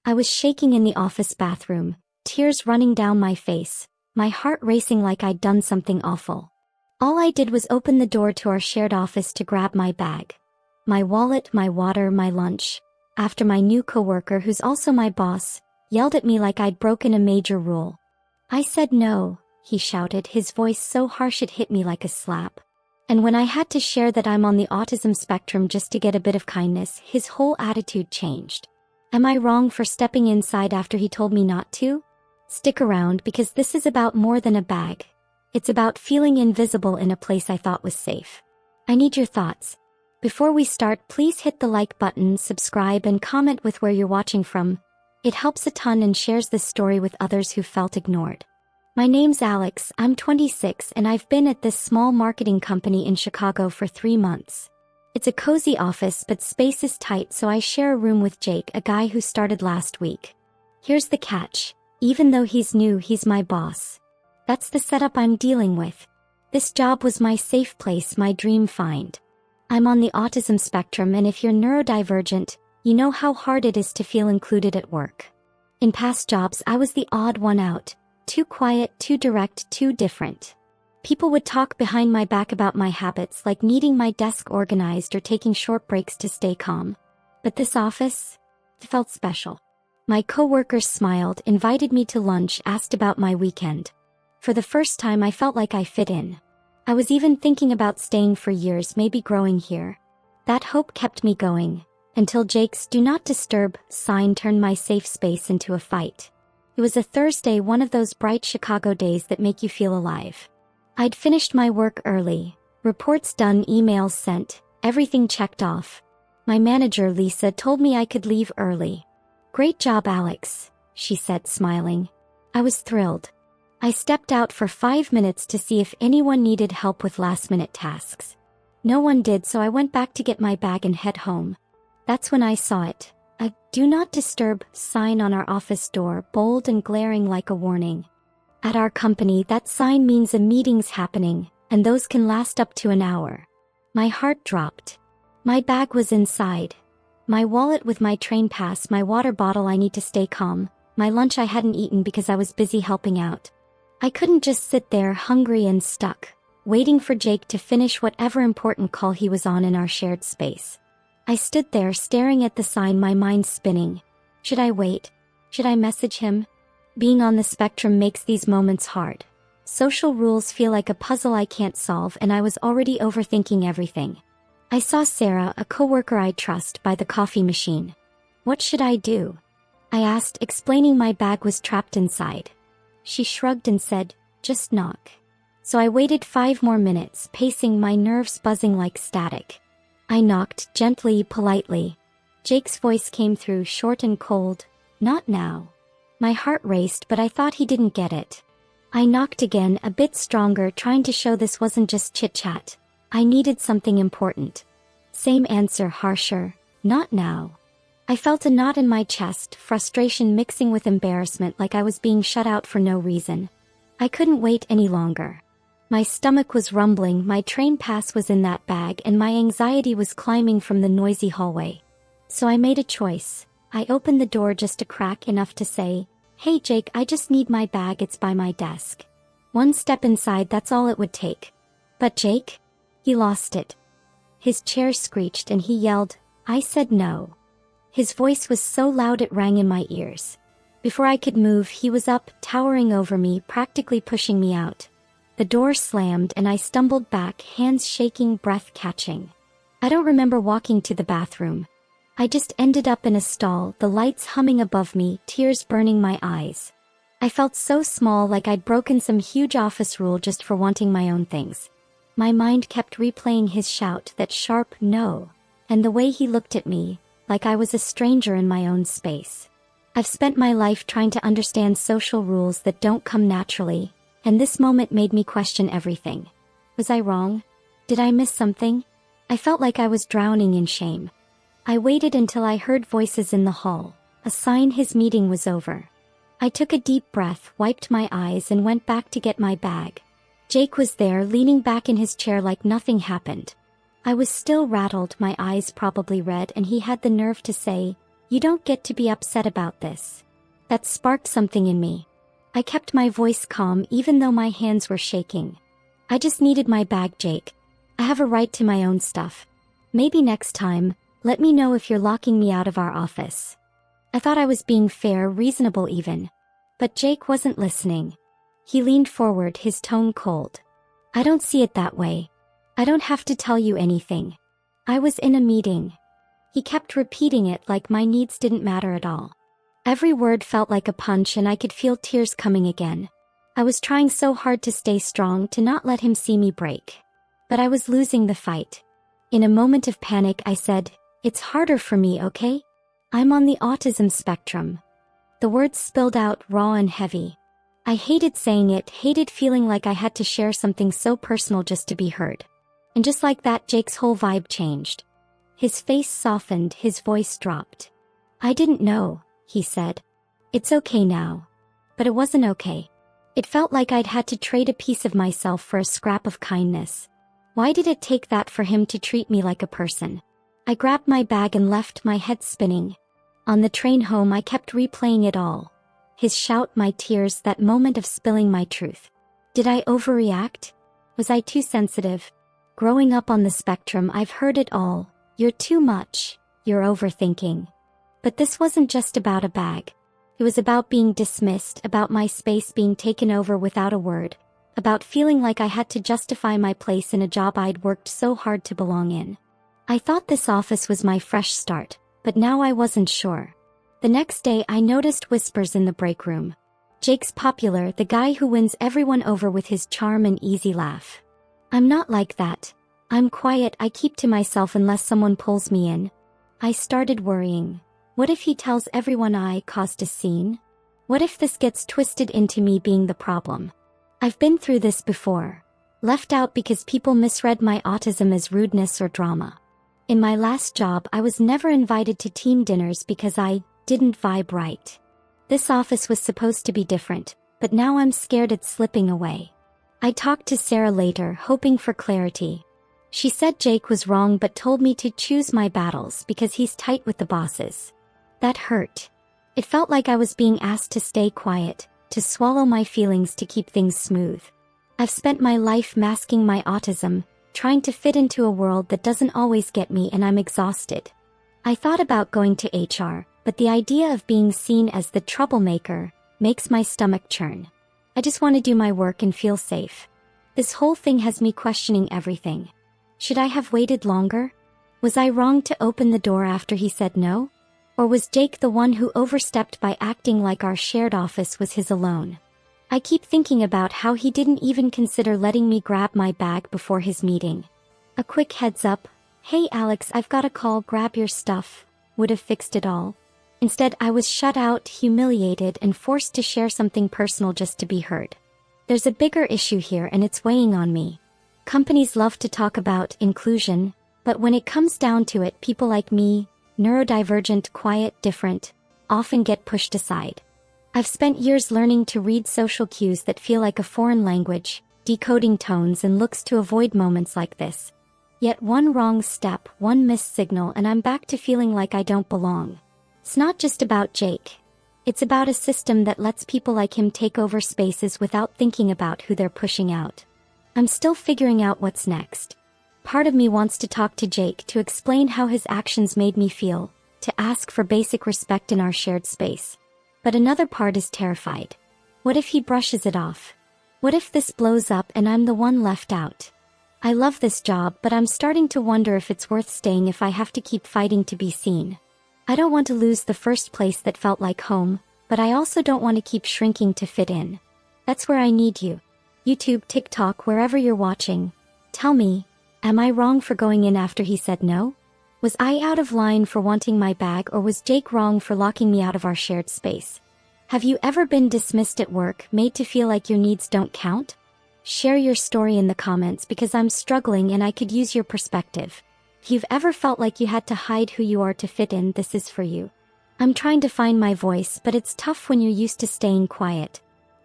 I was shaking in the office bathroom, tears running down my face, my heart racing like I'd done something awful. All I did was open the door to our shared office to grab my bag. My wallet, my water, my lunch. After my new coworker, who's also my boss, yelled at me like I'd broken a major rule. I said no, he shouted, his voice so harsh it hit me like a slap. And when I had to share that I'm on the autism spectrum just to get a bit of kindness, his whole attitude changed. Am I wrong for stepping inside after he told me not to? Stick around because this is about more than a bag. It's about feeling invisible in a place I thought was safe. I need your thoughts. Before we start, please hit the like button, subscribe, and comment with where you're watching from. It helps a ton and shares this story with others who felt ignored. My name's Alex, I'm 26, and I've been at this small marketing company in Chicago for 3 months. It's a cozy office, but space is tight, so I share a room with Jake, a guy who started last week. Here's the catch. Even though he's new, he's my boss. That's the setup I'm dealing with. This job was my safe place, my dream find. I'm on the autism spectrum, and if you're neurodivergent, you know how hard it is to feel included at work. In past jobs, I was the odd one out. Too quiet, too direct, too different. People would talk behind my back about my habits, like needing my desk organized or taking short breaks to stay calm. But this office felt special. My coworkers smiled, invited me to lunch, asked about my weekend. For the first time, I felt like I fit in. I was even thinking about staying for years, maybe growing here. That hope kept me going, until Jake's "Do Not Disturb" sign turned my safe space into a fight. It was a Thursday, one of those bright Chicago days that make you feel alive. I'd finished my work early, reports done, emails sent, everything checked off. My manager, Lisa, told me I could leave early. "Great job, Alex," she said, smiling. I was thrilled. I stepped out for 5 minutes to see if anyone needed help with last-minute tasks. No one did, so I went back to get my bag and head home. That's when I saw it. A "Do Not Disturb" sign on our office door, bold and glaring like a warning. At our company, that sign means a meeting's happening, and those can last up to an hour. My heart dropped. My bag was inside. My wallet with my train pass, my water bottle, I need to stay calm, my lunch I hadn't eaten because I was busy helping out. I couldn't just sit there hungry and stuck, waiting for Jake to finish whatever important call he was on in our shared space. I stood there staring at the sign, my mind spinning. Should I wait? Should I message him? Being on the spectrum makes these moments hard. Social rules feel like a puzzle I can't solve, and I was already overthinking everything. I saw Sarah, a coworker I trust, by the coffee machine. "What should I do?" I asked, explaining my bag was trapped inside. She shrugged and said, "Just knock." So I waited 5 more minutes, pacing, my nerves buzzing like static. I knocked, gently, politely. Jake's voice came through, short and cold. "Not now." My heart raced, but I thought he didn't get it. I knocked again, a bit stronger, trying to show this wasn't just chit-chat. I needed something important. Same answer, harsher. "Not now." I felt a knot in my chest, frustration mixing with embarrassment, like I was being shut out for no reason. I couldn't wait any longer. My stomach was rumbling, my train pass was in that bag, and my anxiety was climbing from the noisy hallway. So I made a choice. I opened the door just a crack, enough to say, "Hey Jake, I just need my bag, it's by my desk." One step inside, that's all it would take. But Jake? He lost it. His chair screeched and he yelled. I said no. His voice was so loud it rang in my ears. Before I could move, he was up, towering over me, practically pushing me out. The door slammed and I stumbled back, hands shaking, breath catching. I don't remember walking to the bathroom. I just ended up in a stall, the lights humming above me, tears burning my eyes. I felt so small, like I'd broken some huge office rule just for wanting my own things. My mind kept replaying his shout, that sharp no, and the way he looked at me, like I was a stranger in my own space. I've spent my life trying to understand social rules that don't come naturally, and this moment made me question everything. Was I wrong? Did I miss something? I felt like I was drowning in shame. I waited until I heard voices in the hall, a sign his meeting was over. I took a deep breath, wiped my eyes, and went back to get my bag. Jake was there, leaning back in his chair like nothing happened. I was still rattled, my eyes probably red, and he had the nerve to say, You don't get to be upset about this. That sparked something in me. I kept my voice calm even though my hands were shaking. I just needed my bag, Jake. I have a right to my own stuff. Maybe next time, let me know if you're locking me out of our office. I thought I was being fair, reasonable even. But Jake wasn't listening. He leaned forward, his tone cold. I don't see it that way. I don't have to tell you anything. I was in a meeting. He kept repeating it like my needs didn't matter at all. Every word felt like a punch and I could feel tears coming again. I was trying so hard to stay strong, to not let him see me break. But I was losing the fight. In a moment of panic, I said, "It's harder for me, okay? I'm on the autism spectrum." The words spilled out raw and heavy. I hated saying it, hated feeling like I had to share something so personal just to be heard. And just like that, Jake's whole vibe changed. His face softened, his voice dropped. "I didn't know," he said. "It's okay now." But it wasn't okay. It felt like I'd had to trade a piece of myself for a scrap of kindness. Why did it take that for him to treat me like a person? I grabbed my bag and left, my head spinning. On the train home, I kept replaying it all. His shout, my tears, that moment of spilling my truth. Did I overreact? Was I too sensitive? Growing up on the spectrum, I've heard it all. You're too much. You're overthinking. But this wasn't just about a bag. It was about being dismissed, about my space being taken over without a word, about feeling like I had to justify my place in a job I'd worked so hard to belong in. I thought this office was my fresh start, but now I wasn't sure. The next day, I noticed whispers in the break room. Jake's popular, the guy who wins everyone over with his charm and easy laugh. I'm not like that. I'm quiet, I keep to myself unless someone pulls me in. I started worrying. What if he tells everyone I caused a scene? What if this gets twisted into me being the problem? I've been through this before. Left out because people misread my autism as rudeness or drama. In my last job, I was never invited to team dinners because I didn't vibe right. This office was supposed to be different, but now I'm scared it's slipping away. I talked to Sarah later, hoping for clarity. She said Jake was wrong but told me to choose my battles because he's tight with the bosses. That hurt. It felt like I was being asked to stay quiet, to swallow my feelings to keep things smooth. I've spent my life masking my autism, trying to fit into a world that doesn't always get me, and I'm exhausted. I thought about going to HR, but the idea of being seen as the troublemaker makes my stomach churn. I just want to do my work and feel safe. This whole thing has me questioning everything. Should I have waited longer? Was I wrong to open the door after he said no? Or was Jake the one who overstepped by acting like our shared office was his alone? I keep thinking about how he didn't even consider letting me grab my bag before his meeting. A quick heads up, "Hey Alex, I've got a call, grab your stuff," would have fixed it all. Instead, I was shut out, humiliated, and forced to share something personal just to be heard. There's a bigger issue here and it's weighing on me. Companies love to talk about inclusion, but when it comes down to it, people like me, neurodivergent, quiet, different, often get pushed aside. I've spent years learning to read social cues that feel like a foreign language, decoding tones and looks to avoid moments like this. Yet one wrong step, one missed signal, and I'm back to feeling like I don't belong. It's not just about Jake. It's about a system that lets people like him take over spaces without thinking about who they're pushing out. I'm still figuring out what's next. Part of me wants to talk to Jake, to explain how his actions made me feel, to ask for basic respect in our shared space. But another part is terrified. What if he brushes it off? What if this blows up and I'm the one left out? I love this job, but I'm starting to wonder if it's worth staying if I have to keep fighting to be seen. I don't want to lose the first place that felt like home, but I also don't want to keep shrinking to fit in. That's where I need you. YouTube, TikTok, wherever you're watching. Tell me, am I wrong for going in after he said no? Was I out of line for wanting my bag, or was Jake wrong for locking me out of our shared space? Have you ever been dismissed at work, made to feel like your needs don't count? Share your story in the comments because I'm struggling and I could use your perspective. If you've ever felt like you had to hide who you are to fit in, this is for you. I'm trying to find my voice, but it's tough when you're used to staying quiet.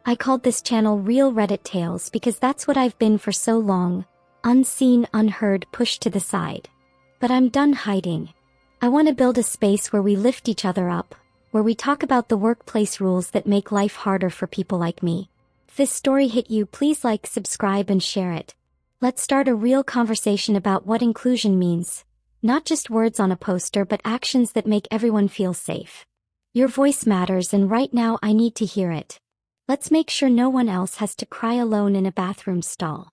I called this channel Real Reddit Tales because that's what I've been for so long. Unseen, unheard, pushed to the side. But I'm done hiding. I want to build a space where we lift each other up, where we talk about the workplace rules that make life harder for people like me. If this story hit you, please like, subscribe, and share it. Let's start a real conversation about what inclusion means. Not just words on a poster, but actions that make everyone feel safe. Your voice matters, and right now I need to hear it. Let's make sure no one else has to cry alone in a bathroom stall.